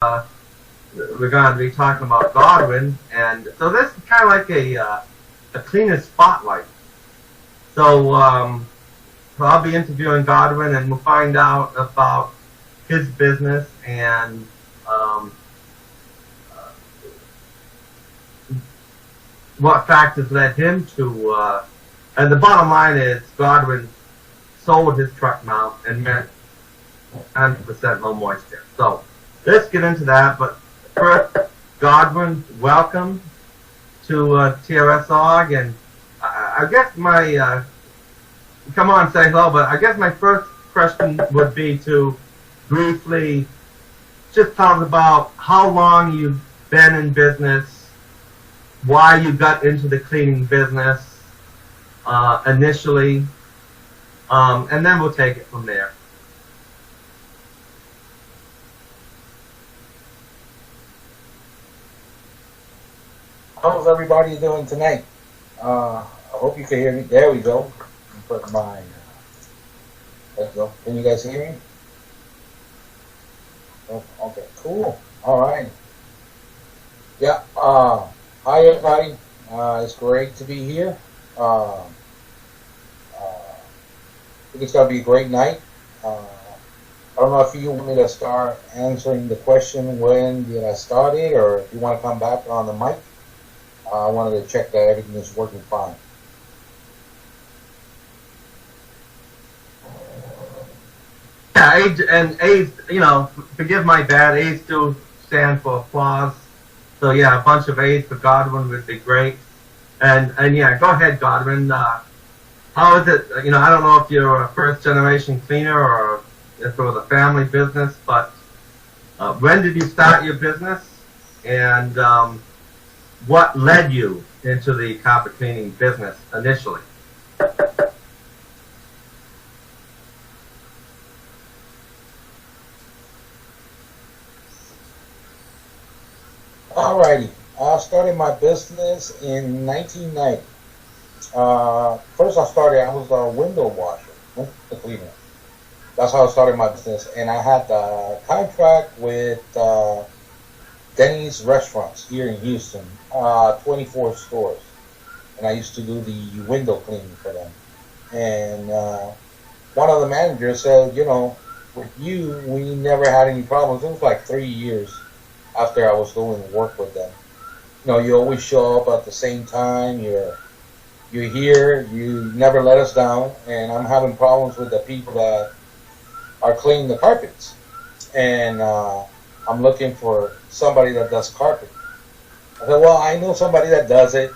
we're going to be talking about Godwin, and so this is kind of like a cleaner spotlight. So I'll be interviewing Godwin, and we'll find out about his business and what factors led him to. And the bottom line is Godwin sold his truck mount and meant 100% low moisture. So let's get into that. But first, Godwin, welcome to TRS.org. And I guess come on, say hello. But I guess my first question would be to briefly just talk about how long you've been in business, why you got into the cleaning business initially, and then we'll take it from there. How's everybody doing tonight? I hope you can hear me. There we go. Put my. There we go. Can you guys hear me? Oh, okay, cool. All right. Yeah. Hi everybody. It's great to be here. I think it's gonna be a great night. I don't know if you want me to start answering the question when did I start it, or if you want to come back on the mic. I wanted to check that everything is working fine. Yeah, age and A's, forgive my bad, A's do stand for applause. So yeah, a bunch of A's for Godwin would be great. And yeah, go ahead, Godwin. How is it? I don't know if you're a first generation cleaner or if it was a family business, but when did you start your business? And what led you into the carpet cleaning business initially? Alrighty, I started my business in 1990. First I was a window washer, window cleaner. That's how I started my business. And I had a contract with Denny's restaurants here in Houston, 24 stores. And I used to do the window cleaning for them. And one of the managers said, with you, we never had any problems. It was like 3 years after I was doing work with them. You always show up at the same time. You're here. You never let us down. And I'm having problems with the people that are cleaning the carpets. And I'm looking for somebody that does carpet. I said, well, I know somebody that does it.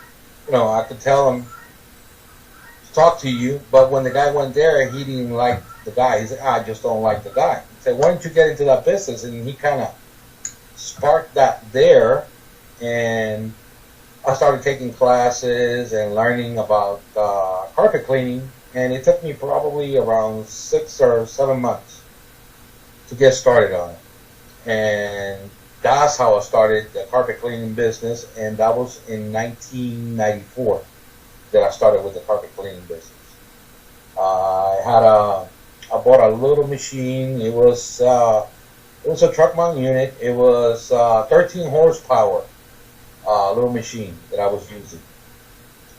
I could tell him to talk to you. But when the guy went there, he didn't like the guy. He said, I just don't like the guy. He said, why don't you get into that business? And he kind of sparked that there. And I started taking classes and learning about carpet cleaning. And it took me probably around 6 or 7 months to get started on it. And that's how I started the carpet cleaning business, and that was in 1994 that I started with the carpet cleaning business. I bought a little machine. It was a truck mount unit. It was 13 horsepower little machine that I was using.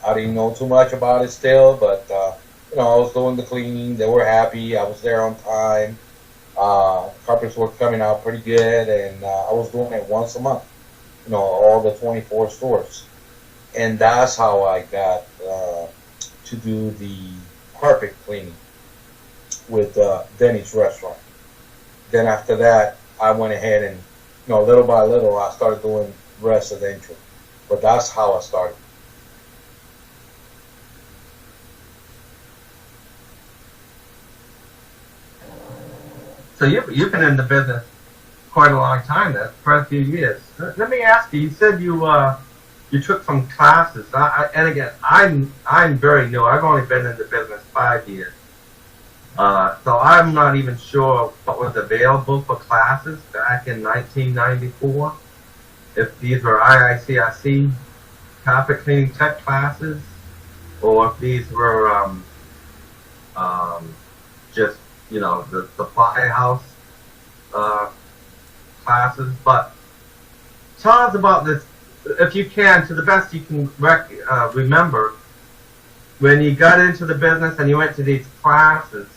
I didn't know too much about it still, but I was doing the cleaning. They were happy. I was there on time. Carpets were coming out pretty good, and I was doing it once a month, all the 24 stores. And that's how I got to do the carpet cleaning with Denny's restaurant. Then after that, I went ahead and, little by little, I started doing residential. But that's how I started. So you've been in the business quite a long time, then, quite a few years. Let me ask you. You said you took some classes, and again, I'm very new. I've only been in the business 5 years, so I'm not even sure what was available for classes back in 1994. If these were IICRC carpet cleaning tech classes, or if these were just the supply house classes, but tell us about this, if you can, to the best you can remember, when you got into the business and you went to these classes.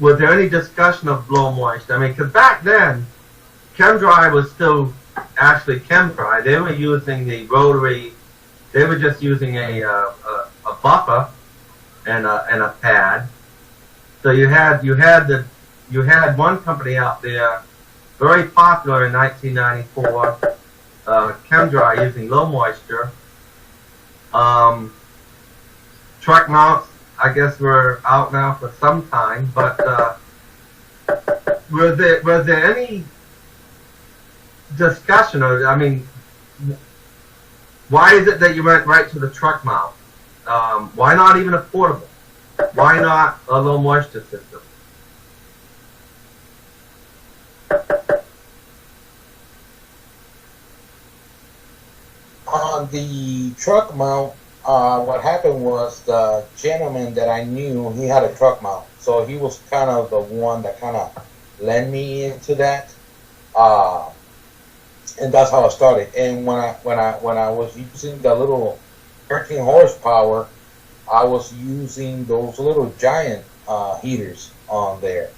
Was there any discussion of blow moist? I mean, because back then, ChemDry was still actually ChemDry. They were using the rotary. They were just using a buffer and a pad. So you had one company out there, very popular in 1994, ChemDry, using low moisture. Truck mounts, I guess, were out now for some time, but was there any discussion, or, I mean, why is it that you went right to the truck mount? Why not even a portable? Why not a low moisture system? On the truck mount, what happened was the gentleman that I knew, he had a truck mount, so he was kind of the one that kind of led me into that, and that's how I started. And when I was using the little 13 horsepower, I was using those little giant heaters on there.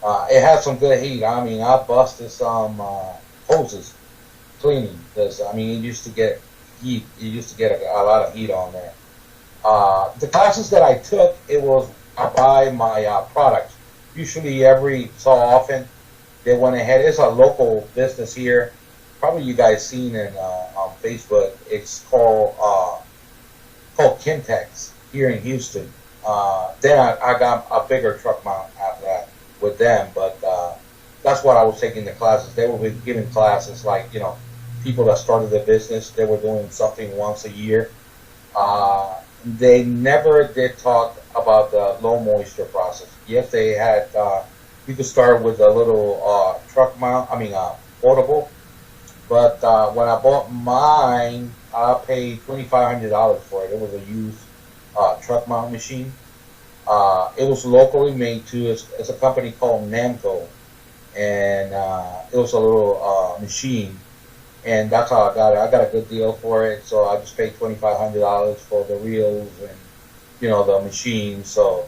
It had some good heat. I mean, I busted some hoses cleaning, because I mean, it used to get heat. You used to get a lot of heat on there. The classes that I took, it was I buy my products. Usually every so often, they went ahead. It's a local business here. Probably you guys seen it on Facebook. It's called Kintex here in Houston. Then I got a bigger truck mount after that with them, but that's what I was taking the classes. They were giving classes like, you know, people that started the business. They were doing something once a year. They never did talk about the low moisture process. Yes, they had. You could start with a little truck mount. I mean, portable. But when I bought mine, I paid $2,500 for it. It was a used truck mount machine. It was locally made too. It's a company called Namco, and it was a little machine, and that's how I got it. I got a good deal for it, so I just paid $2,500 for the reels and, you know, the machine. So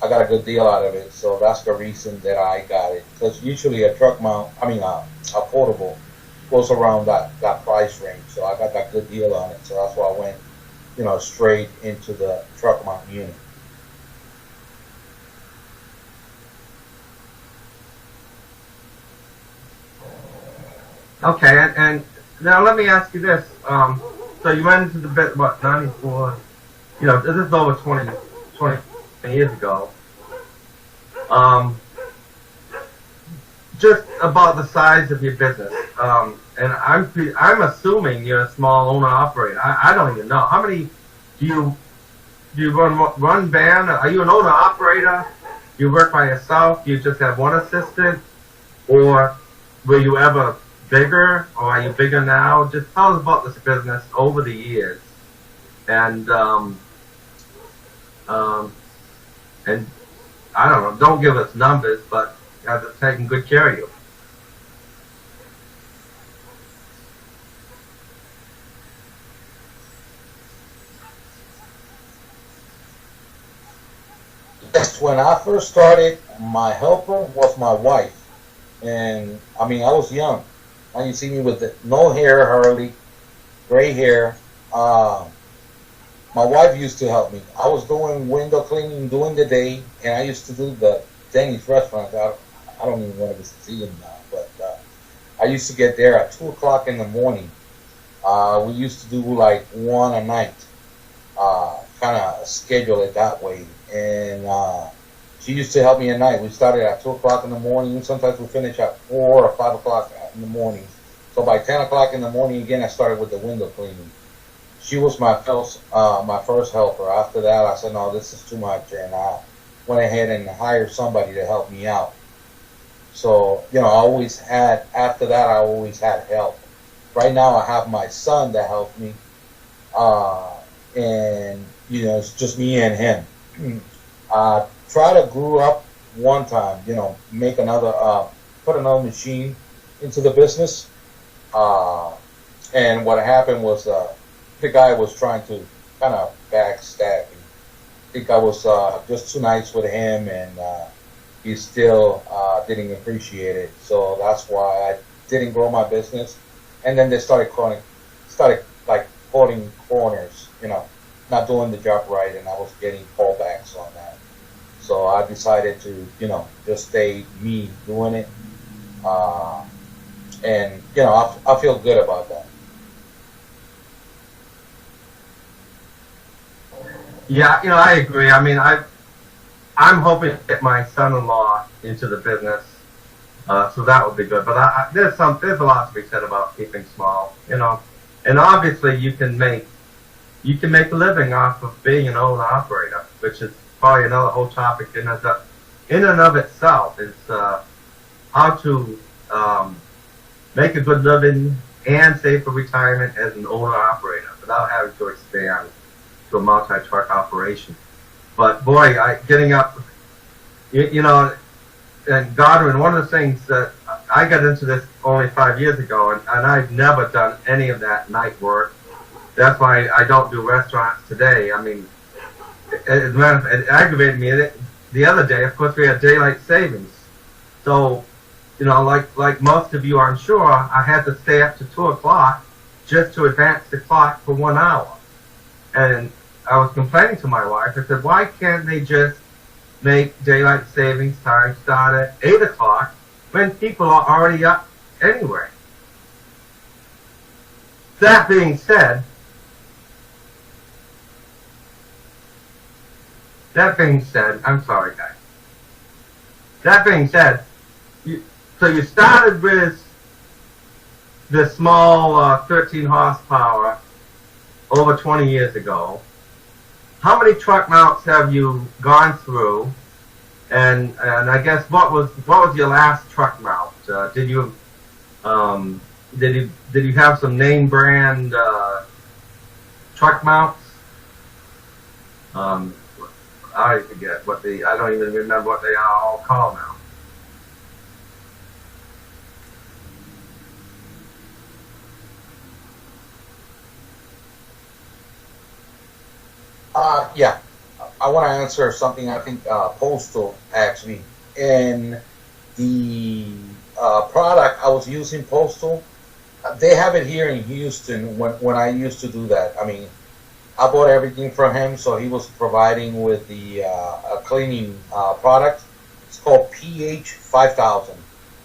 I got a good deal out of it. So that's the reason that I got it. Because usually a truck mount, I mean a portable, goes around that price range. So I got that good deal on it. So that's why I went, you know, straight into the truck mount unit. Okay, and now let me ask you this. So you went into the bit, what, 94? You know, this is over 20 years ago. Just about the size of your business. And I'm assuming you're a small owner operator. I don't even know. How many do you run van? Are you an owner operator? Do you work by yourself? Do you just have one assistant? Or were you ever bigger, or are you bigger now? Just tell us about this business over the years, and I don't know. Don't give us numbers, but has it taken good care of you? Yes, when I first started, my helper was my wife, and I mean, I was young. Now you see me with no hair, hardly, gray hair. My wife used to help me. I was doing window cleaning during the day, and I used to do the Denny's restaurant. I don't even want to see them now, but I used to get there at 2 o'clock in the morning. We used to do like one a night, kind of schedule it that way. And she used to help me at night. We started at 2 o'clock in the morning. Sometimes we finish at 4 or 5 o'clock in the morning. So by 10 o'clock in the morning, again, I started with the window cleaning. She was my first helper. After that, I said, no, this is too much. And I went ahead and hired somebody to help me out. So, you know, after that, I always had help. Right now, I have my son that helps me. And, you know, it's just me and him. I try to grow up one time, make another, put another machine into the business. Uh, and what happened was the guy was trying to kind of backstab me. I think I was just too nice with him, and he still didn't appreciate it. So that's why I didn't grow my business. And then they started like cutting corners, not doing the job right, and I was getting callbacks on that. So I decided to, just stay me doing it, uh, and I feel good about that. Yeah, I agree. I mean, I'm hoping to get my son-in-law into the business, so that would be good. But there's a lot to be said about keeping small, and obviously you can make a living off of being an owner operator, which is probably another whole topic in and of itself. Is how to make a good living and save for retirement as an owner operator without having to expand to a multi-truck operation. But boy, getting up, and Godwin, one of the things that I got into this only 5 years ago, and I've never done any of that night work. That's why I don't do restaurants today. I mean, as a matter of fact, it aggravated me the other day. Of course, we had daylight savings, so like most of you, I'm sure, I had to stay up to 2 o'clock just to advance the clock for 1 hour. And I was complaining to my wife. I said, why can't they just make daylight savings time start at 8 o'clock when people are already up anyway? That being said, I'm sorry, guys. That being said, so you started with the small 13 horsepower over 20 years ago. How many truck mounts have you gone through? And I guess what was your last truck mount? Did you have some name brand truck mounts? I forget I don't even remember what they are all called now. Yeah, I want to answer something. I think Postal actually, and the product I was using, Postal. They have it here in Houston. When I used to do that, I mean, I bought everything from him, so he was providing with the a cleaning product. It's called pH 5000.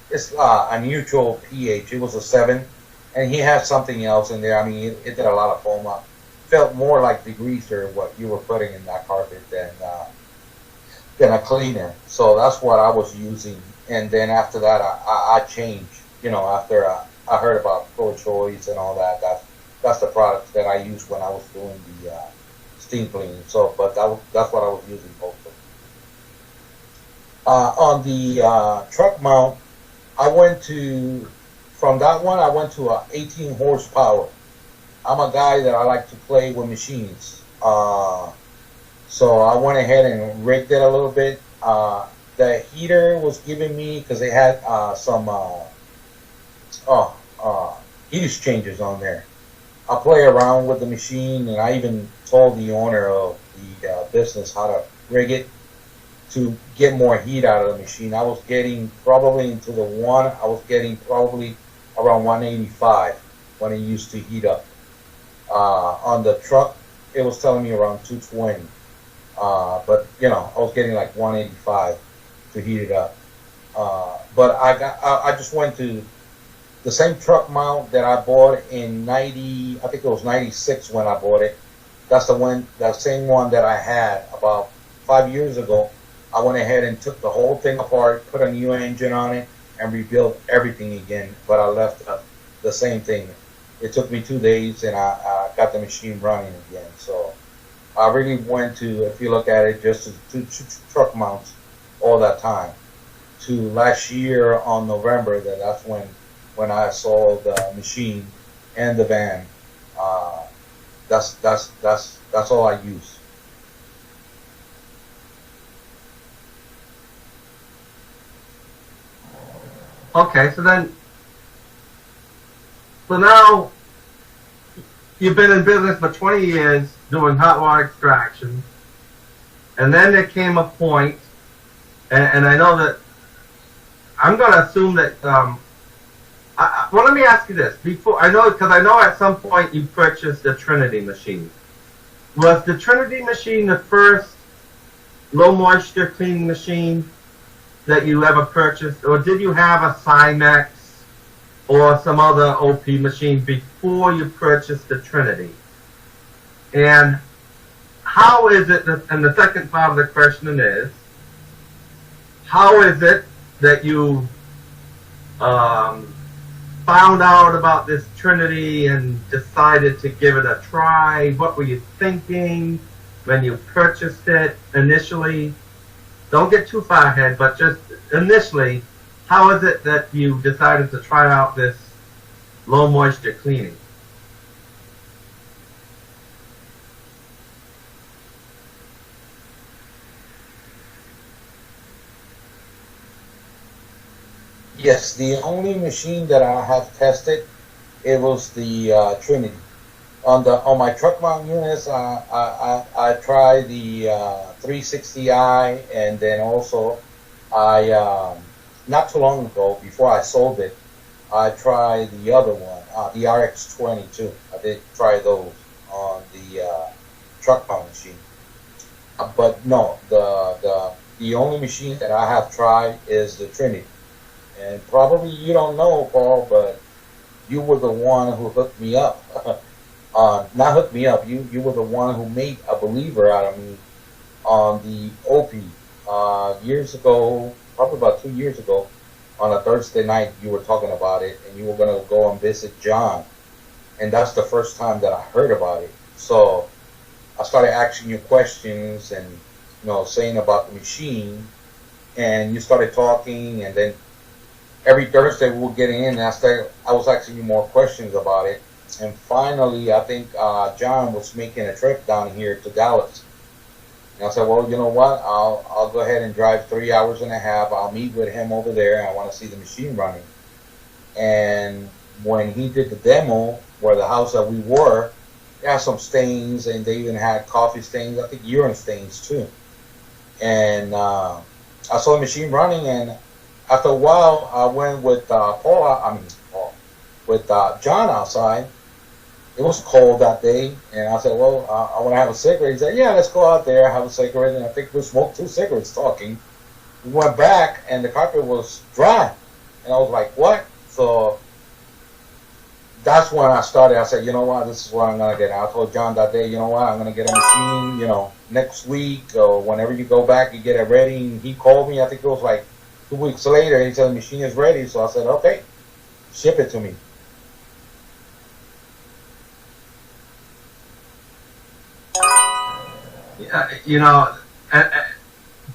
It's a neutral pH. It was a 7, and he had something else in there. I mean, it did a lot of foam up. Felt more like degreaser what you were putting in that carpet than a cleaner. So that's what I was using. And then after that, I changed. After I heard about Pro Choice and all that. That's the product that I used when I was doing the steam cleaning. So, but that's what I was using mostly. On the truck mount, from that one, I went to 18 horsepower. I'm a guy that I like to play with machines. So I went ahead and rigged it a little bit. The heater was giving me, because they had some heat exchangers on there. I play around with the machine, and I even told the owner of the business how to rig it to get more heat out of the machine. I was getting probably around 185 when it used to heat up. On the truck, it was telling me around 220. But I was getting like 185 to heat it up. But I just went to the same truck mount that I bought in 90, I think it was 96 when I bought it. That's that same one that I had about 5 years ago. I went ahead and took the whole thing apart, put a new engine on it, and rebuilt everything again. But I left the same thing. It took me 2 days, and I got the machine running again. So I really went to, if you look at it, just two truck mounts all that time. To last year on November, that's when I saw the machine and the van. That's all I use. Okay, so now you've been in business for 20 years doing hot water extraction, and then there came a point, and I know that I'm going to assume that. Well, let me ask you this before because I know at some point you purchased the Trinity machine. Was the Trinity machine the first low moisture cleaning machine that you ever purchased, or did you have a Cymex or some other OP machine before you purchased the Trinity? And how is it that, and the second part of the question is, how is it that you found out about this Trinity and decided to give it a try? What were you thinking when you purchased it initially? Don't get too far ahead, but just initially, how is it that you decided to try out this low moisture cleaning? Yes, the only machine that I have tested, it was the Trinity. On my truck mount units, I tried the 360i, and then also I not too long ago, before I sold it, I tried the other one, the RX22. I did try those on the truck mount machine. But no, the only machine that I have tried is the Trinity. And probably you don't know, Paul, but you were the one who hooked me up. Not hooked me up. You were the one who made a believer out of me on the OP. Years ago, probably about 2 years ago, on a Thursday night, you were talking about it, and you were going to go and visit John. And that's the first time that I heard about it. So I started asking you questions and, saying about the machine. And you started talking, and then every Thursday we would get in, and I was asking you more questions about it. And finally, I think John was making a trip down here to Dallas. And I said, well, you know what? I'll go ahead and drive 3 hours and a half. I'll meet with him over there. I want to see the machine running. And when he did the demo, where the house that we were, it had some stains, and they even had coffee stains, I think urine stains too. And I saw the machine running, and after a while, I went with John outside. It was cold that day, and I said, well, I want to have a cigarette. He said, yeah, let's go out there, have a cigarette. And I think we smoked 2 cigarettes talking. We went back, and the carpet was dry. And I was like, what? So that's when I started. I said, you know what, this is what I'm going to get. I told John that day, you know what, I'm going to get a machine, next week or whenever you go back, you get it ready. And he called me, I think it was like 2 weeks later. He said the machine is ready. So I said, okay, ship it to me.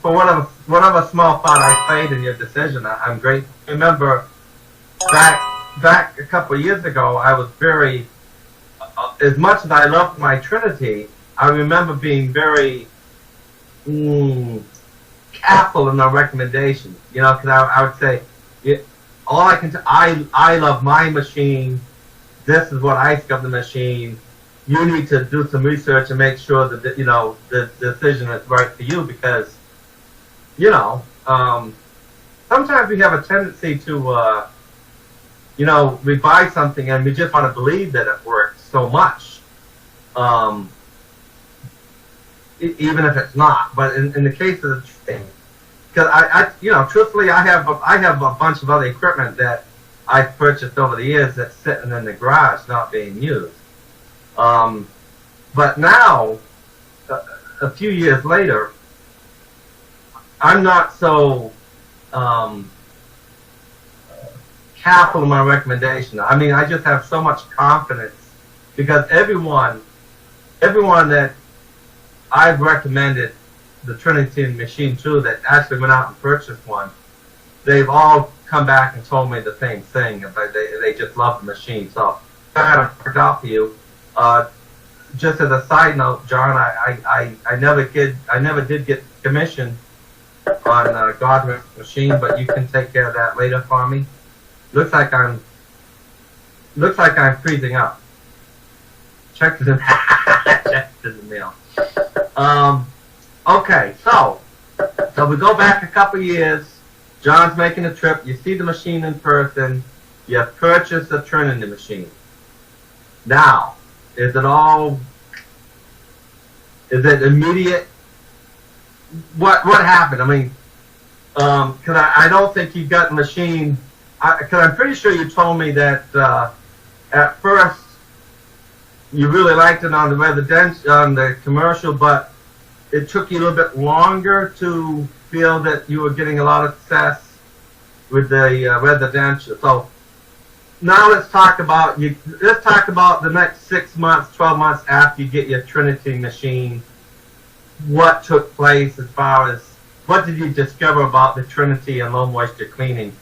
For whatever small part I played in your decision, I'm grateful. I remember back a couple of years ago, I was very, as much as I loved my Trinity, I remember being very careful in my recommendations. Because I would say, I love my machine. This is what I think of the machine. You need to do some research and make sure that the decision is right for you, because sometimes we have a tendency to we buy something and we just want to believe that it works so much, even if it's not. But in the case of the thing, because I truthfully, I have a bunch of other equipment that I've purchased over the years that's sitting in the garage not being used. But now, a few years later, I'm not so careful in my recommendation. I mean, I just have so much confidence, because everyone that I've recommended the Trinity machine to that actually went out and purchased one, they've all come back and told me the same thing. They just love the machine. So I had to work out for you. Just as a side note, John, I never did get commission on Godwin's machine, but you can take care of that later for me. Looks like I'm freezing up. Check the check the mail. Okay, so we go back a couple years. John's making a trip. You see the machine in person. You have purchased a Trinity machine. Now, is it immediate? What happened? I mean, because I don't think you got the machine. Because I'm pretty sure you told me that at first you really liked it on the commercial, but it took you a little bit longer to feel that you were getting a lot of success with the residential. So now let's talk about the next 6 months, 12 months after you get your Trinity machine. What took place as far as what did you discover about the Trinity and low moisture cleaning?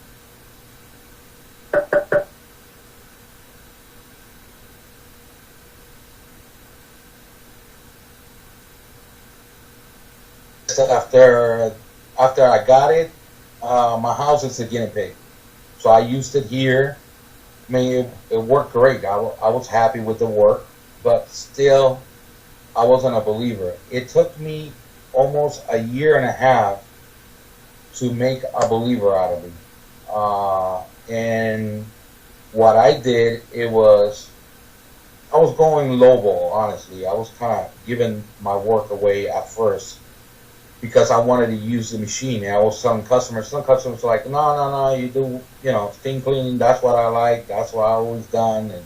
After I got it, my house is a guinea pig. So I used it here. I mean, it worked great. I was happy with the work, but still, I wasn't a believer. It took me almost a year and a half to make a believer out of me. And what I did, I was going lowball, honestly. I was kind of giving my work away at first because I wanted to use the machine. And I was telling customers, some customers were like, no, you do, steam cleaning, that's what I like, that's what I always done. And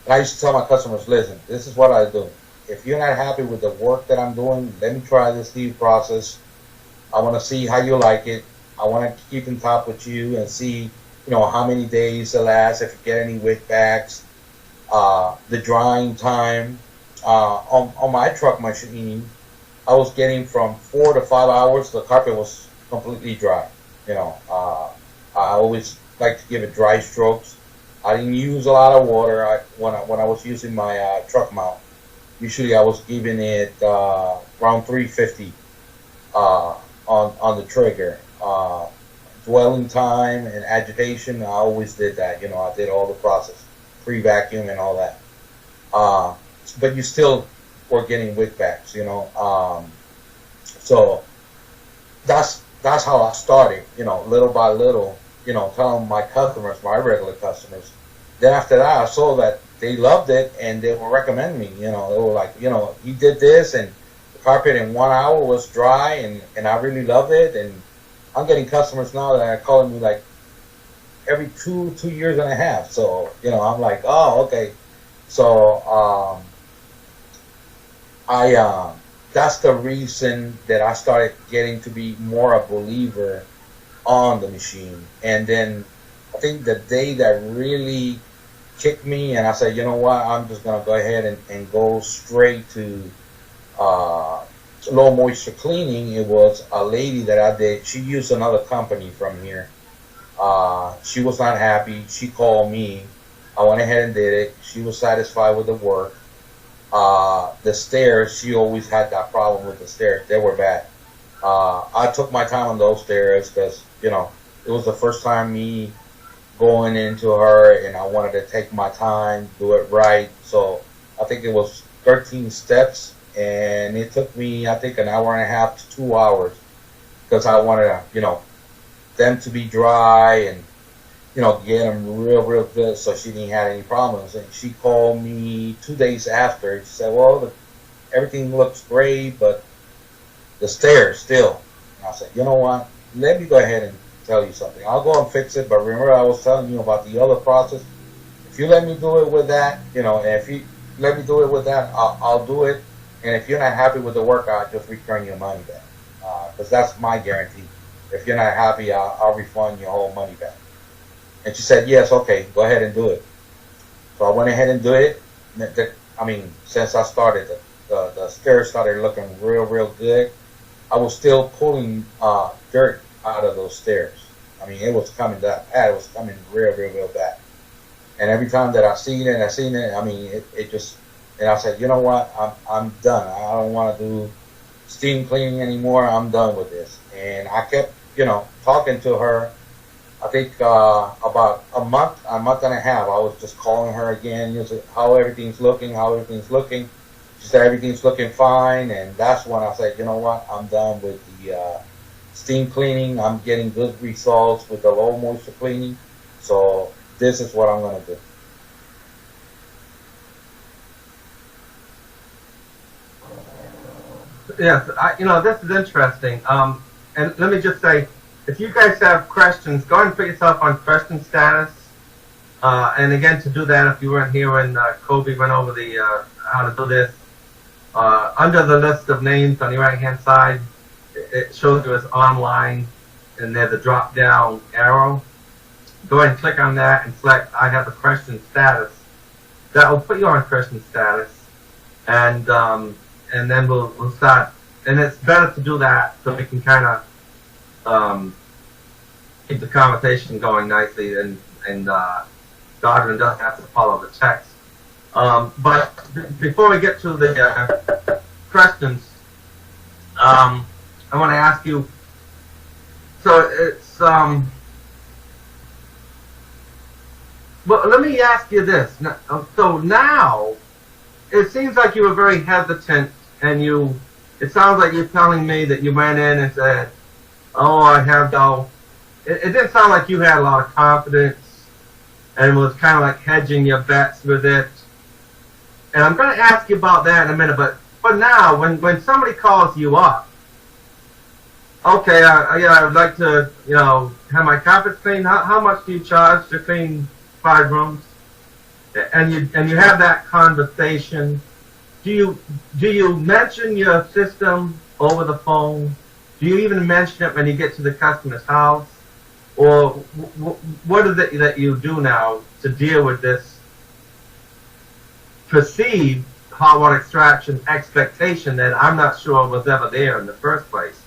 I used to tell my customers, listen, this is what I do. If you're not happy with the work that I'm doing, let me try this new process. I want to see how you like it. I want to keep in touch with you and see, how many days it lasts, if you get any wick backs, the drying time. On my truck machine, I was getting from 4 to 5 hours. The carpet was completely dry. I always like to give it dry strokes. I didn't use a lot of water when I was using my truck mount. Usually I was giving it around 350 on the trigger. Dwelling time and agitation, I always did that. I did all the process, pre-vacuum and all that. But you still were getting wick backs, So that's how I started, little by little, telling my customers, my regular customers. Then after that, I saw that they loved it and they were recommending me. They were like, he did this and the carpet in 1 hour was dry and I really loved it. And I'm getting customers now that are calling me like every 2 years and a half. So, I'm like, oh, okay. So, that's the reason that I started getting to be more a believer on the machine. And then I think the day that really kicked me and I said, you know what, I'm just going to go ahead and go straight to low moisture cleaning. It was a lady that I did. She used another company from here. She was not happy. She called me. I went ahead and did it. She was satisfied with the work. The stairs, she always had that problem with the stairs. They were bad. I took my time on those stairs because, it was the first time me going into her and I wanted to take my time, do it right. So I think it was 13 steps and it took me, I think, an hour and a half to 2 hours because I wanted to, them to be dry and, get them real good so she didn't have any problems. And she called me 2 days after. She said, well, everything looks great, but the stairs still. And I said, you know what? Let me go ahead and tell you something. I'll go and fix it, but remember I was telling you about the other process. If you let me do it with that, and if you let me do it with that, I'll do it. And if you're not happy with the work, I'll just return your money back. Because that's my guarantee. If you're not happy, I'll refund your whole money back. And she said, yes, okay, go ahead and do it. So I went ahead and did it. Since I started, the stairs started looking real good. I was still pulling dirt out of those stairs. It was coming, that pad was coming real bad. And every time that I seen it, it just, and I said, you know what, I'm done. I don't want to do steam cleaning anymore. I'm done with this. And I kept, talking to her. I think about a month and a half, I was just calling her again, how everything's looking, how everything's looking. She said everything's looking fine, and that's when I said, you know what, I'm done with the steam cleaning. I'm getting good results with the low moisture cleaning, so this is what I'm gonna do. Yes, this is interesting. And let me just say, if you guys have questions, go ahead and put yourself on question status. And again, to do that, if you weren't here when Kobe went over the how to do this, under the list of names on the right-hand side, it shows you as online, and there's a drop-down arrow. Go ahead and click on that and select I have a question status. That will put you on question status, and then we'll start. And it's better to do that so we can kind of keep the conversation going nicely, and Godwin doesn't have to follow the text. But before we get to the questions, I want to ask you. So it's well, let me ask you this. So now, it seems like you were very hesitant, and it sounds like you're telling me that you went in and said, oh, I have no, it didn't sound like you had a lot of confidence, and was kind of like hedging your bets with it. And I'm going to ask you about that in a minute, but for now, when somebody calls you up, okay, I would like to, have my carpets cleaned. How much do you charge to clean 5 rooms? And you have that conversation. Do you mention your system over the phone? Do you even mention it when you get to the customer's house? Or what is it that you do now to deal with this perceived hot water extraction expectation that I'm not sure was ever there in the first place?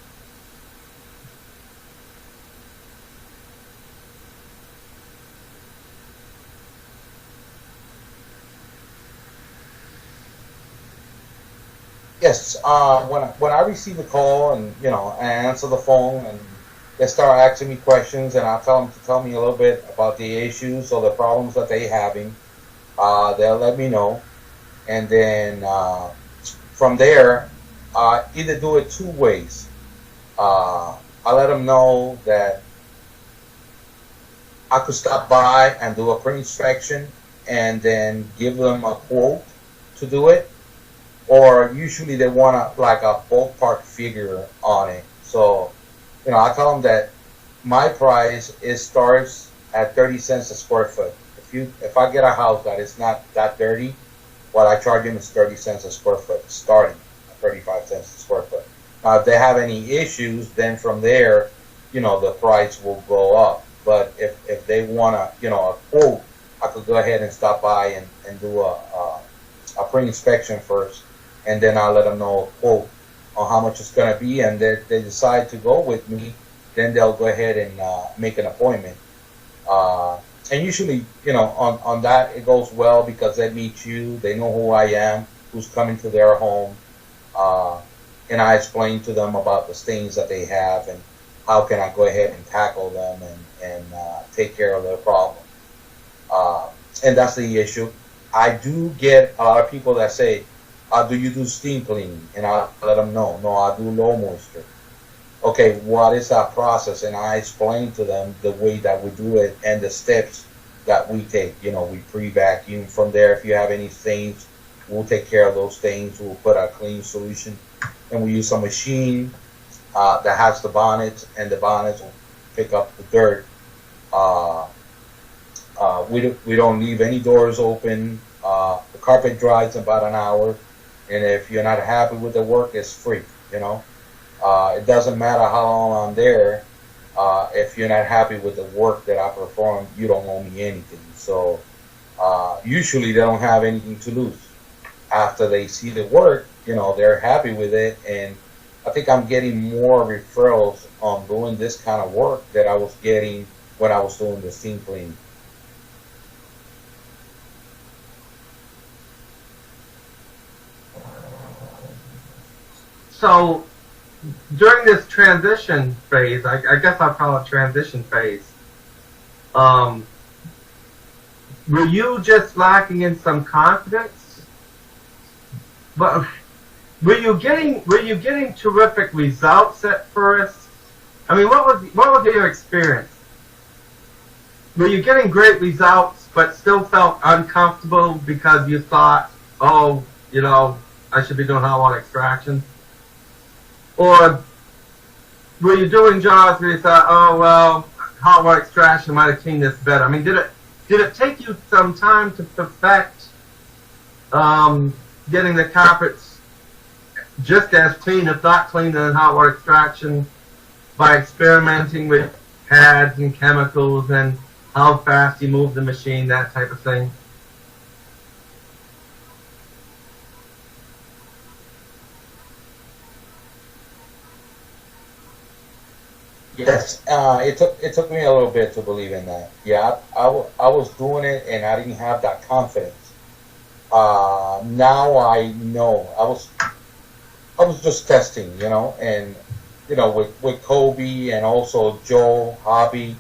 Yes, when I receive a call and I answer the phone and they start asking me questions, and I tell them to tell me a little bit about the issues or the problems that they're having, they'll let me know, and then from there, either do it 2 ways. I let them know that I could stop by and do a pre-inspection and then give them a quote to do it. Or usually they want a ballpark figure on it. So, I tell them that my price starts at 30 cents a square foot. If I get a house that is not that dirty, what I charge them is 30 cents a square foot, starting at 35 cents a square foot. Now, if they have any issues, then from there, the price will go up. But if they want a quote, I could go ahead and stop by and do a pre-inspection first. And then I'll let them know a quote on how much it's going to be, and they decide to go with me, then they'll go ahead and make an appointment. And usually, on that, it goes well because they meet you, they know who I am, who's coming to their home, and I explain to them about the stains that they have and how can I go ahead and tackle them and take care of their problem. And that's the issue. I do get a lot of people that say, do you do steam cleaning? And I let them know. No, I do low moisture. Okay, what is that process? And I explain to them the way that we do it and the steps that we take. We pre-vacuum. From there, if you have any stains, we'll take care of those stains. We'll put a clean solution. And we use a machine that has the bonnets, and the bonnets will pick up the dirt. We don't leave any doors open. The carpet dries in about an hour. And if you're not happy with the work, it's free, It doesn't matter how long I'm there. If you're not happy with the work that I perform, you don't owe me anything. So usually they don't have anything to lose. After they see the work, they're happy with it. And I think I'm getting more referrals on doing this kind of work that I was getting when I was doing the steam cleaning. So during this transition phase, I guess I'll call it transition phase, Um, were you just lacking in some confidence? But were you getting terrific results at first? I mean, what was your experience? Were you getting great results, but still felt uncomfortable because you thought, oh, you know, I should be doing hot water extraction? Or were you doing jobs where you thought, oh well, hot water extraction might have cleaned this better? I mean, did it take you some time to perfect getting the carpets just as clean, if not cleaner, than hot water extraction by experimenting with pads and chemicals and how fast you move the machine, that type of thing? Yes, it took me a little bit to believe in that. Yeah, I was doing it and I didn't have that confidence. Now I know. I was just testing, you know, and you know, with Kobe and also Joe Hobby,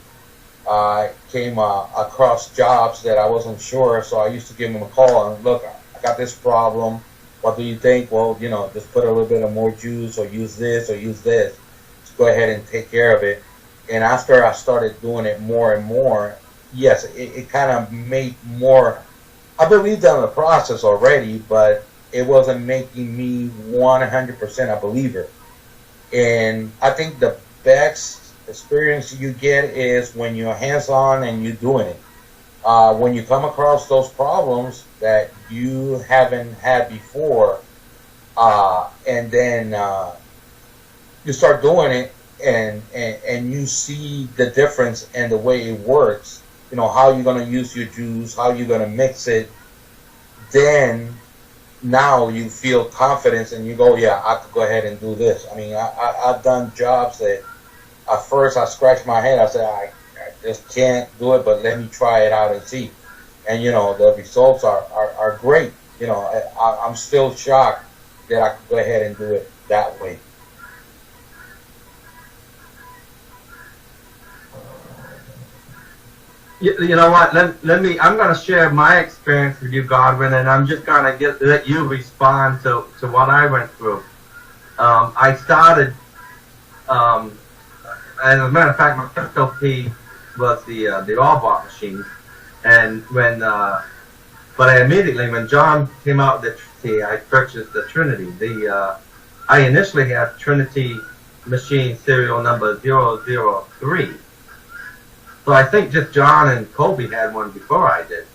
I came across jobs that I wasn't sure, so I used to give them a call and look, I got this problem. What do you think? Well, you know, just put a little bit of more juice, or use this, or use this. Just go ahead and take care of it. And after I started doing it more and more, yes, it kind of made more. I believed in the process already, but it wasn't making me 100% a believer. And I think the best experience you get is when you're hands-on and you're doing it. When you come across those problems that you haven't had before, and then you start doing it, and you see the difference and the way it works, you know, how you're going to use your juice, how you're going to mix it, then now you feel confidence and you go, yeah, I could go ahead and do this. I mean, I've done jobs that at first I scratched my head. I said, I just can't do it, but let me try it out and see. And, you know, the results are great. You know, I'm still shocked that I could go ahead and do it that way. You know what? Let me. I'm going to share my experience with you, Godwin, and I'm just going to let you respond to what I went through. I started, and as a matter of fact, my first LP was the all-bought machine, and but I immediately, when John came out with the Trinity, I purchased the Trinity. I initially had Trinity machine serial number 003. So I think just John and Colby had one before I did.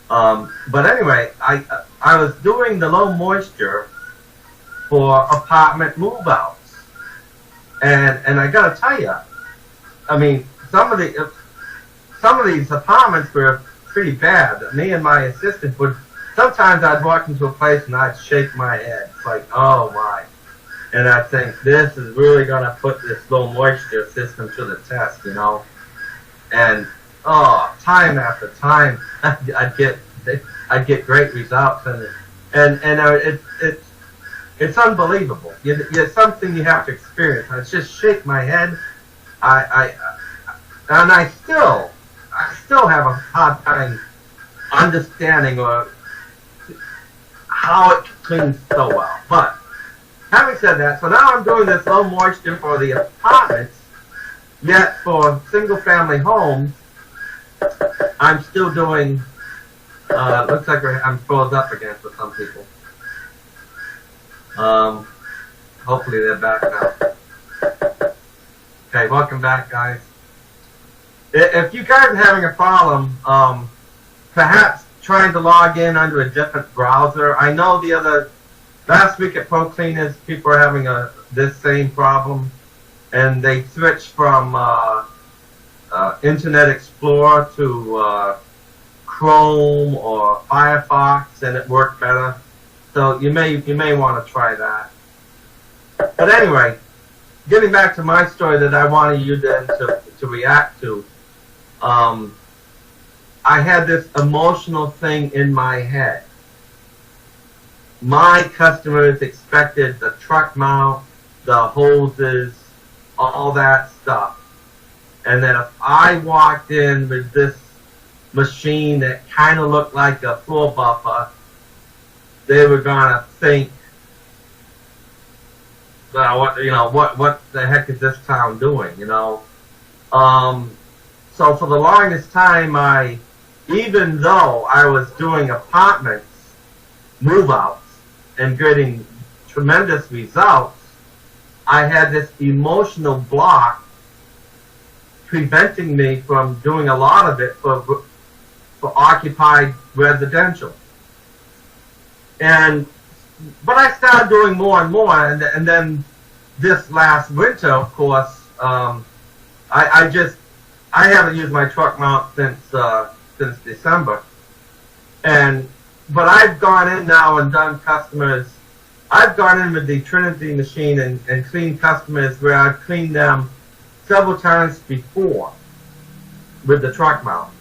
But anyway, I was doing the low moisture for apartment move-outs, and I got to tell you, I mean, some of these apartments were pretty bad. Me and my assistant would sometimes I'd walk into a place and I'd shake my head. It's like, oh my, and I think this is really going to put this low moisture system to the test, you know. And time after time, I'd get great results, and it's unbelievable. It's something you have to experience. I just shake my head. I still have a hard time understanding how it cleans so well. But having said that, so now I'm doing this low moisture for the apartments. Yet for single-family homes, I'm still doing. Looks like I'm froze up again for some people. Hopefully they're back now. Okay, welcome back, guys. If you guys are having a problem, perhaps trying to log in under a different browser. I know last week at Pro Cleaners, people are having this same problem. And they switched from Internet Explorer to Chrome or Firefox, and it worked better. So you may want to try that. But anyway, getting back to my story that I wanted you then to react to, I had this emotional thing in my head. My customers expected the truck mount, the hoses, all that stuff. and that if I walked in with this machine that kind of looked like a floor buffer, they were gonna think, what the heck is this town doing, So for the longest time, even though I was doing apartments, move-outs, and getting tremendous results, I had this emotional block preventing me from doing a lot of it for occupied residential. But I started doing more and more, and then this last winter, of course, I haven't used my truck mount since December, but I've gone in now and done customers. I've gone in with the Trinity machine and cleaned customers where I've cleaned them several times before with the truck mount.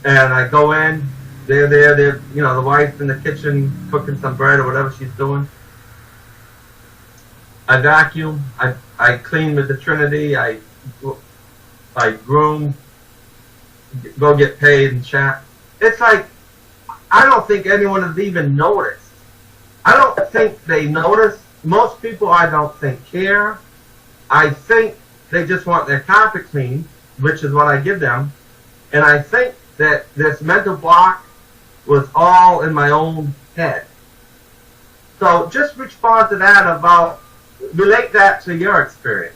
And I go in, they're the wife's in the kitchen cooking some bread or whatever she's doing. I vacuum, I clean with the Trinity, I groom, go get paid and chat. It's like, I don't think anyone has even noticed. I don't think they notice. Most people, I don't think, care. I think they just want their carpet cleaned, which is what I give them. And I think that this mental block was all in my own head. So just respond to that relate that to your experience.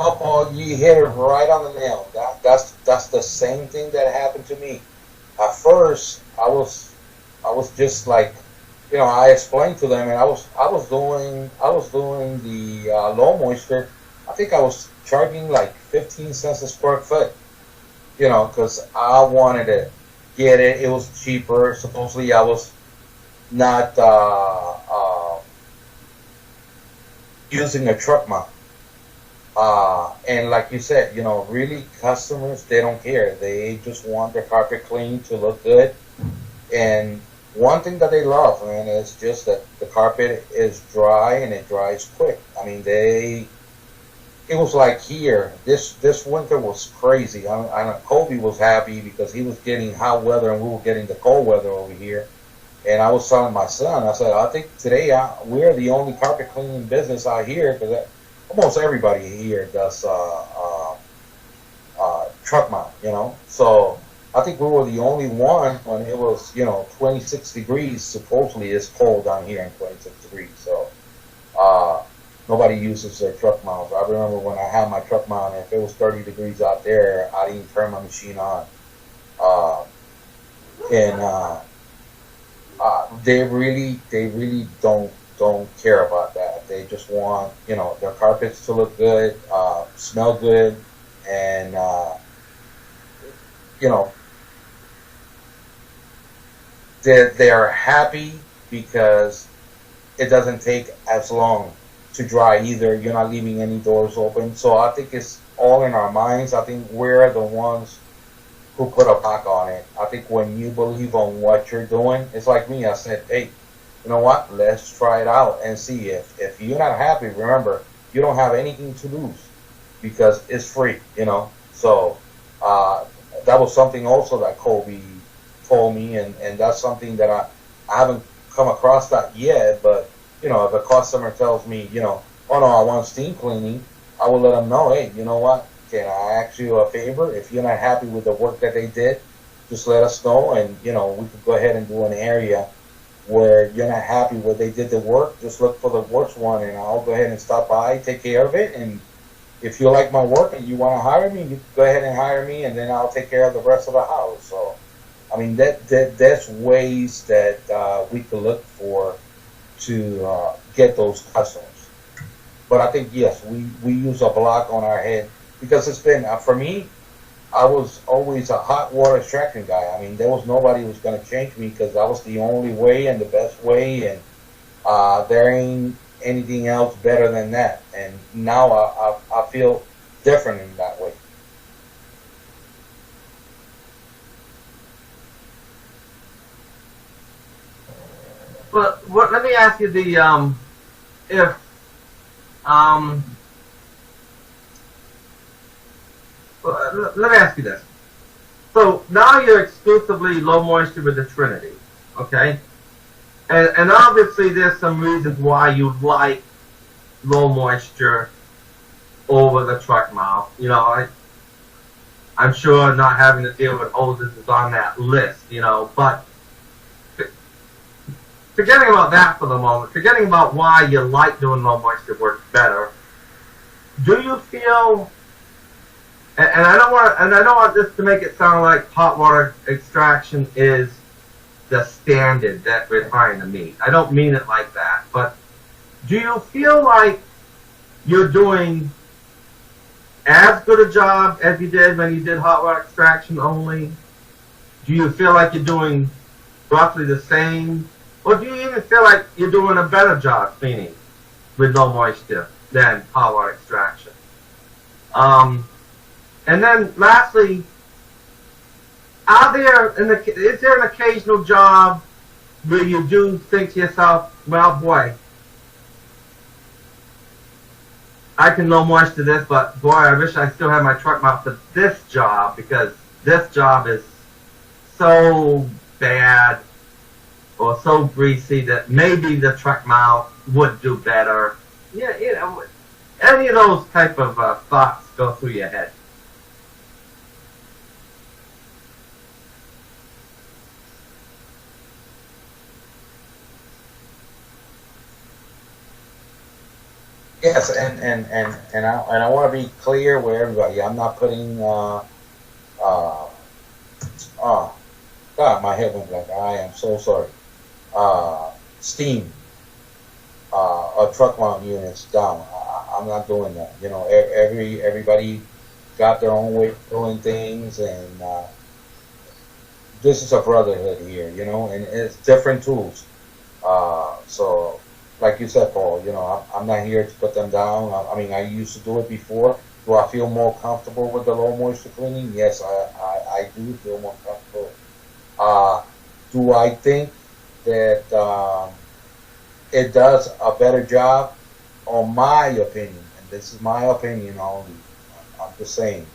Oh, Paul, you hit it right on the nail. That's the same thing that happened to me. At first, I was just like, I explained to them, and I was doing the low moisture. I think I was charging like 15 cents a square foot, because I wanted to get it. It was cheaper. Supposedly, I was not using a truck mount. And like you said, really customers, they don't care. They just want their carpet clean to look good. And one thing that they love, man, is just that the carpet is dry and it dries quick. I mean, it was like here, this winter was crazy. I know Kobe was happy because he was getting hot weather and we were getting the cold weather over here. And I was telling my son, I said, I think today we're the only carpet cleaning business out here because almost everybody here does truck mount, So I think we were the only one when it was, 26 degrees. Supposedly it's cold down here in 26 degrees. So nobody uses their truck mounts. I remember when I had my truck mount, if it was 30 degrees out there, I didn't turn my machine on. They really don't care about that. They just want, their carpets to look good, smell good, and, they're happy because it doesn't take as long to dry either. You're not leaving any doors open. So I think it's all in our minds. I think we're the ones who put a block on it. I think when you believe on what you're doing, it's like me. I said, hey, you know what? Let's try it out and see. If you're not happy, remember, you don't have anything to lose because it's free, So that was something also that Kobe told me, and that's something that I haven't come across that yet. But, if a customer tells me, oh no, I want steam cleaning, I will let them know, hey, you know what? Can I ask you a favor? If you're not happy with the work that they did, just let us know, and, we could go ahead and do an area where you're not happy where they did the work. Just look for the worst one, and I'll go ahead and stop by, take care of it. And if you like my work and you want to hire me, you can go ahead and hire me, and then I'll take care of the rest of the house. So, I mean, that's ways that we could look for to get those customers. But I think, yes, we use a block on our head because it's been, for me, I was always a hot water extraction guy. I mean, there was nobody who was going to change me because that was the only way and the best way, and there ain't anything else better than that. And now I feel different in that way. But let me ask you if let me ask you this. So now you're exclusively low moisture with the Trinity, okay? And obviously there's some reasons why you like low moisture over the truck mount. You know, I'm sure not having to deal with hoses is on that list, you know, but forgetting about that for the moment, forgetting about why you like doing low moisture work better, do you feel, and I don't want this to make it sound like hot water extraction is the standard that we're trying to meet. I don't mean it like that, but do you feel like you're doing as good a job as you did when you did hot water extraction only? Do you feel like you're doing roughly the same? Or do you even feel like you're doing a better job cleaning with low moisture than hot water extraction? And then lastly, is there an occasional job where you do think to yourself, well, boy, I can low moisture this, but boy, I wish I still had my truck mount for this job because this job is so bad or so greasy that maybe the truck mount would do better. Yeah, you know, any of those type of thoughts go through your head. Yes, and I want to be clear with everybody. I'm not putting oh God, my head went blank. I am so sorry. Steam or truck mount units down. I'm not doing that. You know, everybody got their own way of doing things, and this is a brotherhood here. You know, and it's different tools. So. Like you said, Paul, you know, I'm not here to put them down. I mean, I used to do it before. Do I feel more comfortable with the low moisture cleaning? Yes, I do feel more comfortable. Do I think that it does a better job? On my opinion, and this is my opinion only, I'm just saying,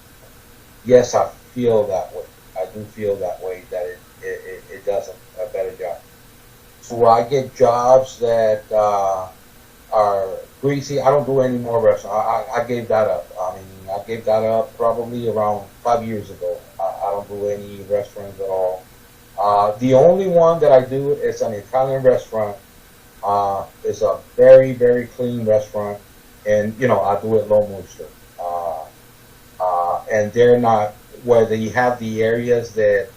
yes, I feel that way. I do feel that way, that it does a better job. So I get jobs that are greasy. I don't do any more restaurants. I gave that up. I mean, I gave that up probably around 5 years ago. I don't do any restaurants at all. The only one that I do is an Italian restaurant. It's a very, very clean restaurant, and you know, I do it low moisture. And they're not where they have the areas that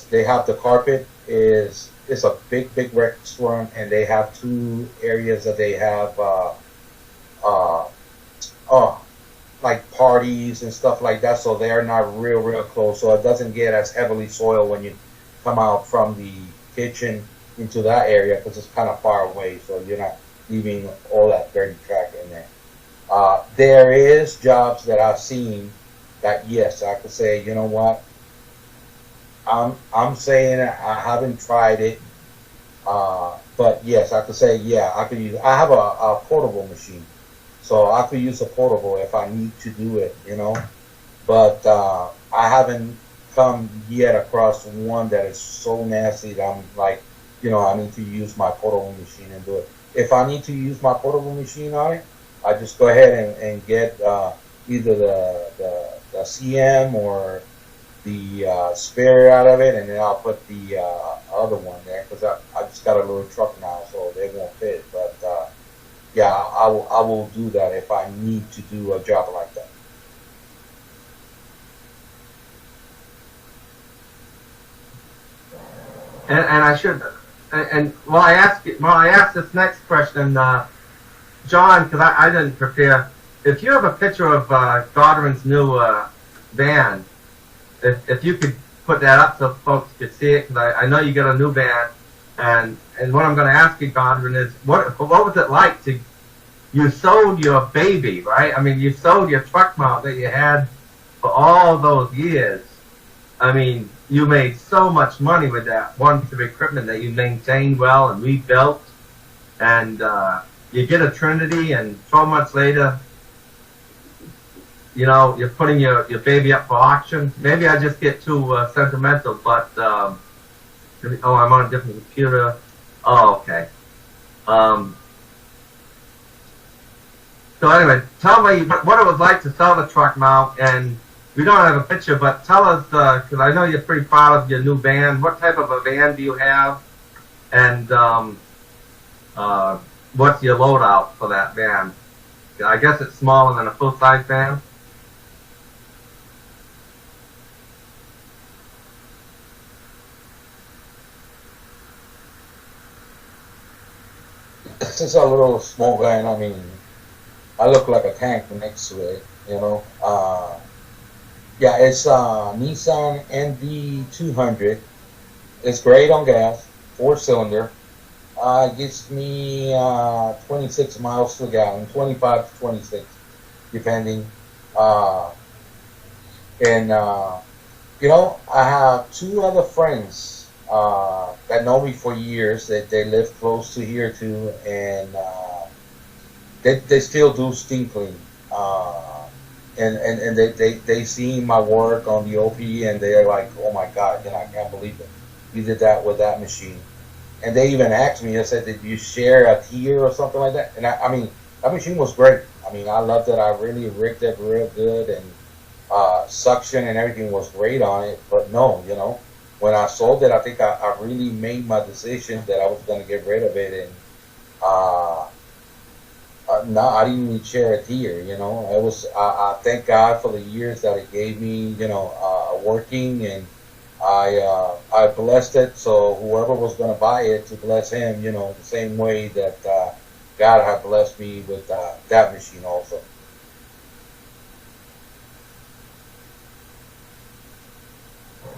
they have the carpet is. It's a big restaurant, and they have 2 areas that they have like parties and stuff like that. So they're not real close. So it doesn't get as heavily soiled when you come out from the kitchen into that area because it's kind of far away. So you're not leaving all that dirty track in there. There is jobs that I've seen that yes, I could say, you know what. I'm saying I haven't tried it, but yes, I could say yeah, I could use. I have a portable machine, so I could use a portable if I need to do it, you know. But I haven't come yet across one that is so nasty that I'm like, you know, I need to use my portable machine and do it. If I need to use my portable machine on it, I just go ahead and get either the CM or the spare out of it, and then I'll put the other one there because I just got a little truck now, so they won't fit. But yeah, I will do that if I need to do a job like that. And I should, and while I ask this next question, John, because I didn't prepare. If you have a picture of Godwin's new van. If you could put that up so folks could see it, because I know you got a new van, and what I'm going to ask you, Godwin, is what was it like you sold your baby, right? I mean, you sold your truck mount that you had for all those years. I mean, you made so much money with that one piece of equipment that you maintained well and rebuilt, and you get a Trinity, and 12 months later, you know, you're putting your baby up for auction. Maybe I just get too sentimental, but oh, I'm on a different computer. Oh, okay. So anyway, tell me what it was like to sell the truck mount, and we don't have a picture, but tell us, because I know you're pretty proud of your new van. What type of a van do you have, and what's your loadout for that van? I guess it's smaller than a full-size van. It's just a little small van. I mean, I look like a tank next to it, you know. Yeah, it's Nissan NV200. It's great on gas, 4-cylinder. It gets me 26 miles to the gallon, 25 to 26, depending. And you know, I have 2 other friends that know me for years. That they live close to here too, and they still do steam clean. And they see my work on the OP, and they're like, oh my God, I can't believe it. You did that with that machine. And they even asked me, I said, did you share a tier or something like that? And I mean, that machine was great. I mean, I loved it. I really rigged it real good, and suction and everything was great on it. But no, you know, when I sold it, I think I really made my decision that I was going to get rid of it. And no, I didn't even share a tier, you know. It was, I thank God for the years that it gave me, you know, working, and I blessed it, so whoever was going to buy it, to bless him, you know, the same way that God had blessed me with that machine also.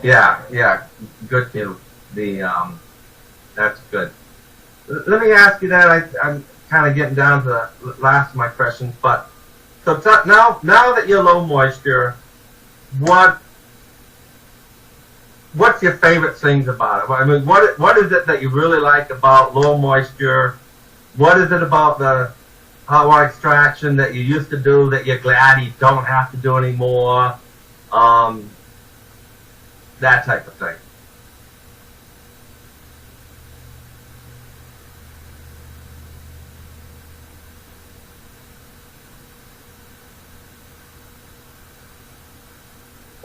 Yeah, good deal. That's good. Let me ask you that. I'm kind of getting down to the last of my questions, but so now that you're low moisture, what's your favorite things about it? I mean, what is it that you really like about low moisture? What is it about the hot water extraction that you used to do that you're glad you don't have to do anymore? That type of thing.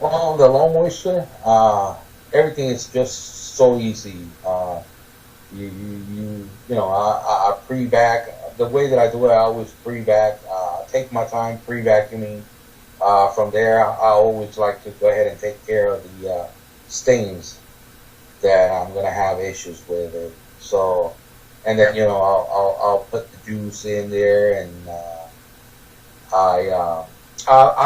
Well, the low moisture, everything is just so easy. You know, I pre-vac. The way that I do it, I always pre-vac. Take my time pre-vacuuming. From there, I always like to go ahead and take care of the stains that I'm gonna have issues with it. So, and then, you know, I'll put the juice in there, and I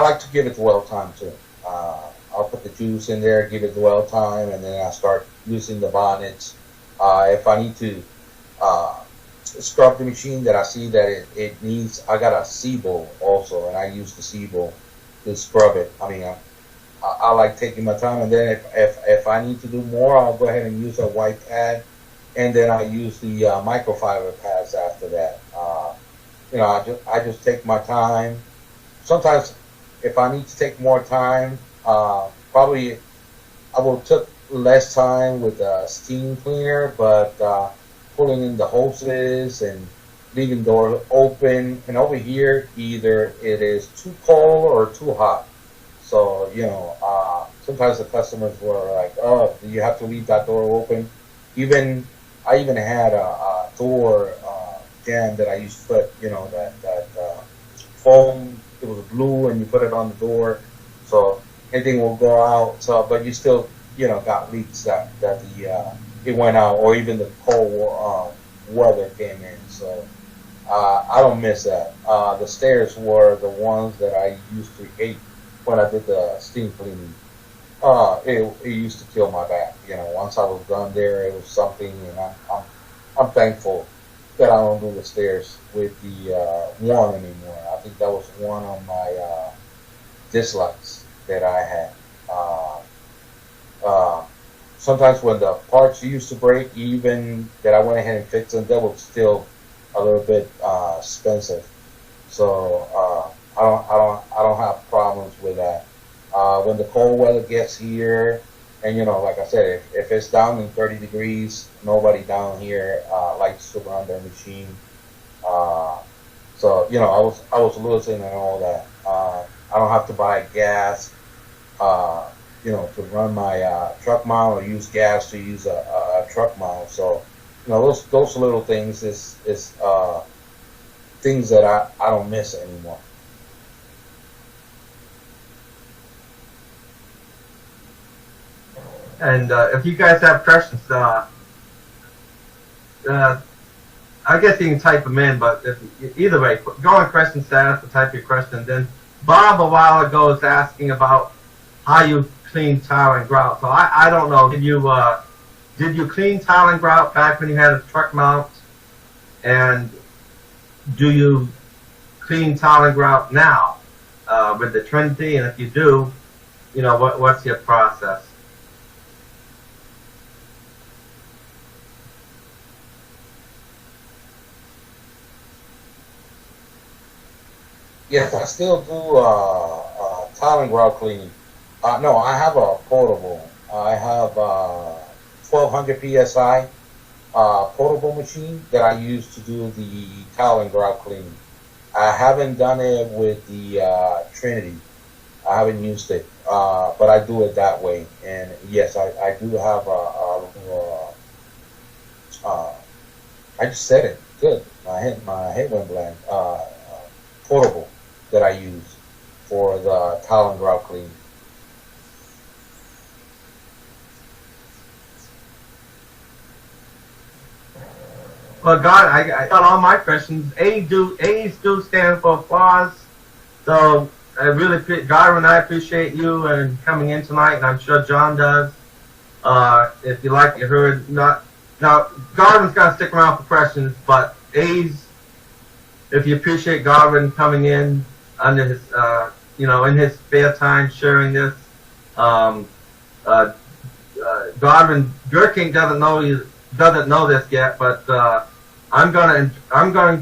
like to give it dwell time too. I'll put the juice in there, give it dwell time, and then I start using the bonnets. If I need to scrub the machine that I see that it needs, I got a Seabowl also, and I use the Seabowl to scrub it. I mean, I like taking my time, and then if I need to do more, I'll go ahead and use a white pad, and then I use the microfiber pads after that. You know, I just take my time. Sometimes, if I need to take more time, probably I will took less time with a steam cleaner, but pulling in the hoses and leaving the door open. And over here, either it is too cold or too hot. So, you know, sometimes the customers were like, oh, do you have to leave that door open? I even had a door jam that I used to put, you know, that foam. It was blue, and you put it on the door, so anything will go out. So, but you still, you know, got leaks that it went out, or even the cold weather came in. So I don't miss that. The stairs were the ones that I used to hate when I did the steam cleaning. It used to kill my back. You know, once I was done there, it was something, and I'm thankful that I don't do the stairs with the one anymore. I think that was one of my dislikes that I had. sometimes when the parts used to break, even that I went ahead and fixed them, they were still a little bit expensive. So I don't have problems with that. When the cold weather gets here, and like I said, if it's down in 30 degrees, nobody down here likes to run their machine. Uh, so I was losing and all that. I don't have to buy gas, to run my truck mount, or use gas to use a truck mount. So those little things is things that I don't miss anymore. And if you guys have questions, I guess you can type them in, but either way, go on question status and type your question. Then Bob a while ago was asking about how you clean tile and grout. So I don't know. Did you clean tile and grout back when you had a truck mount? And do you clean tile and grout now with the Trinity? And if you do, what's your process? Yes, I still do tile and grout cleaning. No, I have a portable. I have 1200 psi portable machine that I use to do the tile and grout cleaning. I haven't done it with the Trinity. I haven't used it, but I do it that way. And yes, I do have I just said it. Good. My head went blank. Portable that I use for the tile and grout cleaning. Well, God, I got all my questions. A's do stand for applause. So Godwin, I appreciate you and coming in tonight, and I'm sure John does. If you like, you heard now. Godwin's gonna stick around for questions, but A's, if you appreciate Godwin coming in under his, in his spare time, sharing this. Godwin Gurking doesn't know this yet, but I'm going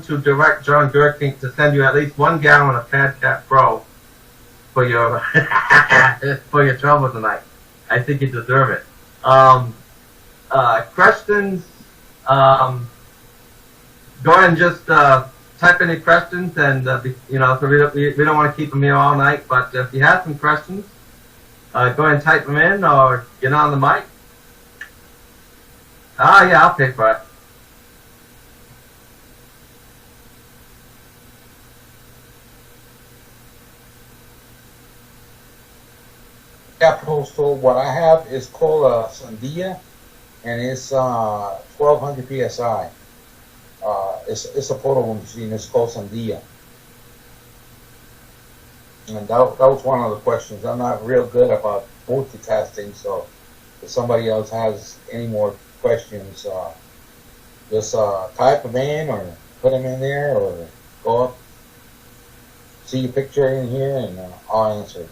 to direct John Gurking to send you at least 1 gallon of Padcat Pro for your for your trouble tonight. I think you deserve it. Questions? Go ahead and just type any questions, and so we don't want to keep them here all night. But if you have some questions, go ahead and type them in or get on the mic. Yeah, I'll pay for it. Capital store. What I have is called a Sandia, and it's 1200 psi. It's a portable machine. It's called Sandia. And that was one of the questions. I'm not real good about multitasking, so if somebody else has any more questions, just type them in or put them in there, or go up, see your picture in here, and I'll answer.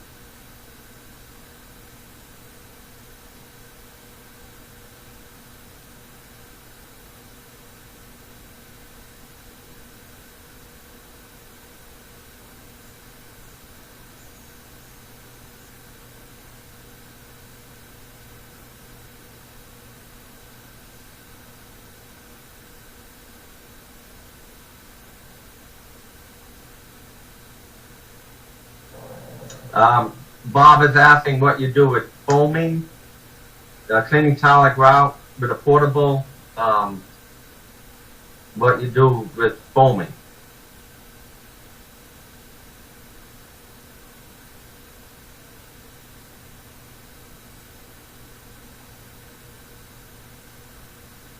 Bob is asking what you do with foaming, cleaning tile and grout with a portable, what you do with foaming.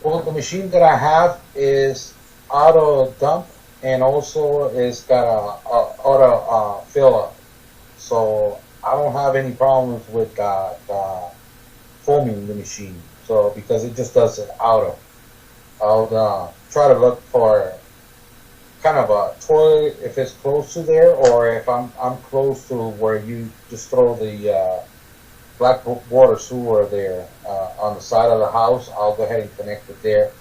Well, the machine that I have is auto dump, and also it's got a auto fill up. So I don't have any problems with foaming the machine. So because it just does it auto. I'll try to look for kind of a toilet if it's close to there, or if I'm close to where you just throw the black water sewer there on the side of the house. I'll go ahead and connect it there.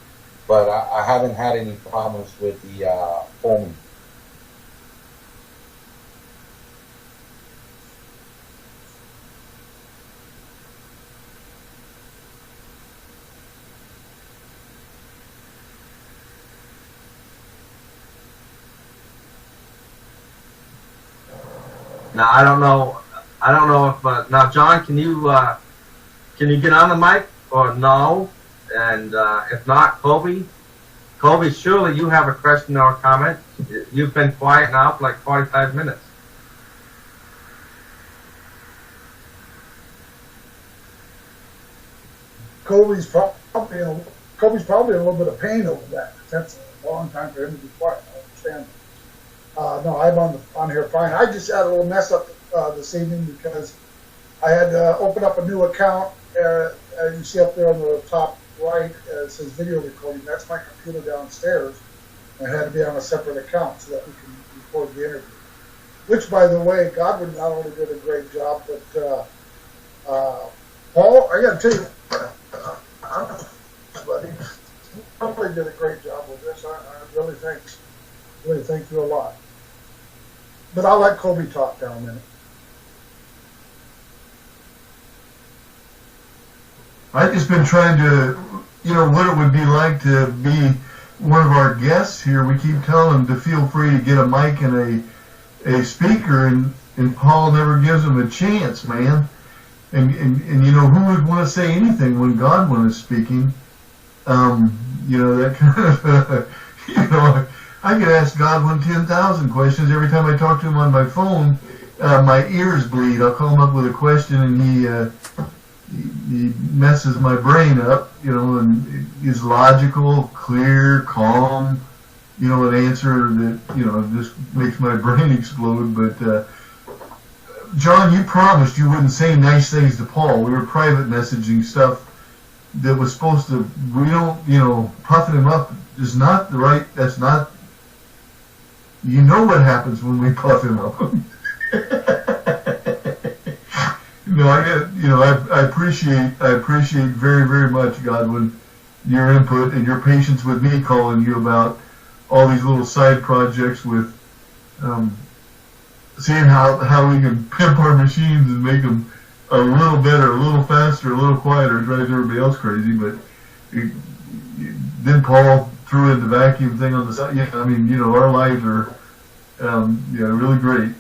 But I haven't had any problems with the foaming. Now I don't know. I don't know if now, John, can you get on the mic or no? And if not, Kobe, surely you have a question or a comment. You've been quiet now for like 45 minutes. Kobe's probably in a little bit of pain over that. That's a long time for him to be quiet. I understand. No, I'm on here fine. I just had a little mess up this evening because I had to open up a new account. You see up there on the top right, it says video recording. That's my computer downstairs. I had to be on a separate account so that we can record the interview. Which, by the way, Godwin not only did a great job, but Paul, I got to tell you, buddy, probably did a great job with this. I really thank you a lot. But I'll let Kobe talk now a minute. I've just been trying to, what it would be like to be one of our guests here. We keep telling them to feel free to get a mic and a speaker, and Paul never gives them a chance, man. And who would want to say anything when Godwin is speaking? That kind of, I could ask Godwin 10,000 questions every time I talk to him on my phone. My ears bleed. I'll call him up with a question, and he messes my brain up, and is logical, clear, calm, an answer that, just makes my brain explode. But, John, you promised you wouldn't say nice things to Paul. We were private messaging stuff that was supposed to, we don't, puffing him up is not the right, that's not, what happens when we puff him up. I appreciate very, very much, Godwin, your input and your patience with me calling you about all these little side projects with seeing how we can pimp our machines and make them a little better, a little faster, a little quieter. It drives everybody else crazy. But then Paul threw in the vacuum thing on the side. Yeah, our lives are really great.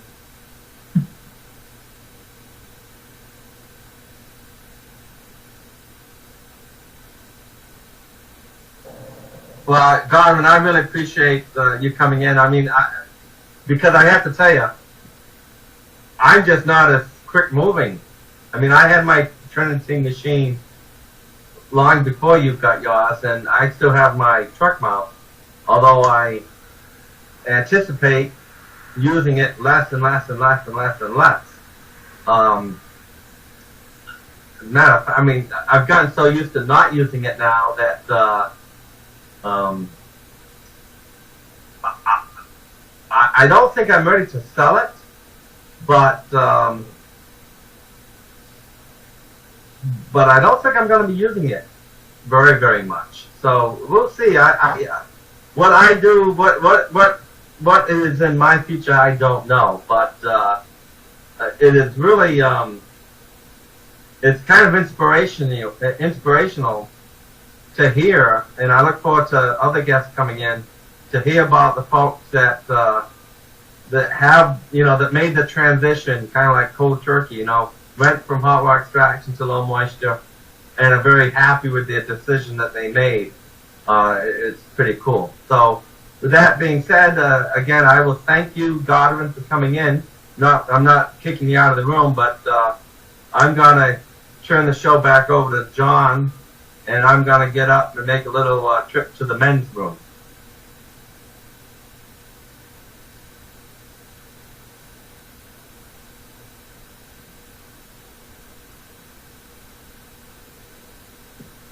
Well, Godwin, I really appreciate you coming in. Because I have to tell you, I'm just not as quick moving. I had my Trinity machine long before you got yours, and I still have my truck mount, although I anticipate using it less and less and less and less and less. I've gotten so used to not using it now that I don't think I'm ready to sell it, but I don't think I'm going to be using it very, very much. So we'll see. What I do, what is in my future, I don't know. But it is really, it's kind of inspirational to hear, and I look forward to other guests coming in to hear about the folks that have, that made the transition, kind of like cold turkey, went from hot water extraction to low moisture, and are very happy with the decision that they made. It's pretty cool. So, with that being said, again, I will thank you, Godwin, for coming in. I'm not kicking you out of the room, but I'm gonna turn the show back over to John, and I'm gonna get up and make a little trip to the men's room.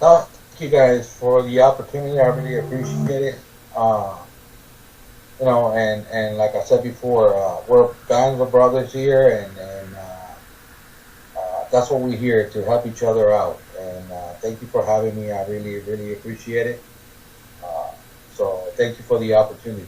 Thank you guys for the opportunity. I really appreciate it. And like I said before, we're bands of brothers here, and that's what we're here to help each other out. And thank you for having me. I really, really appreciate it. So thank you for the opportunity.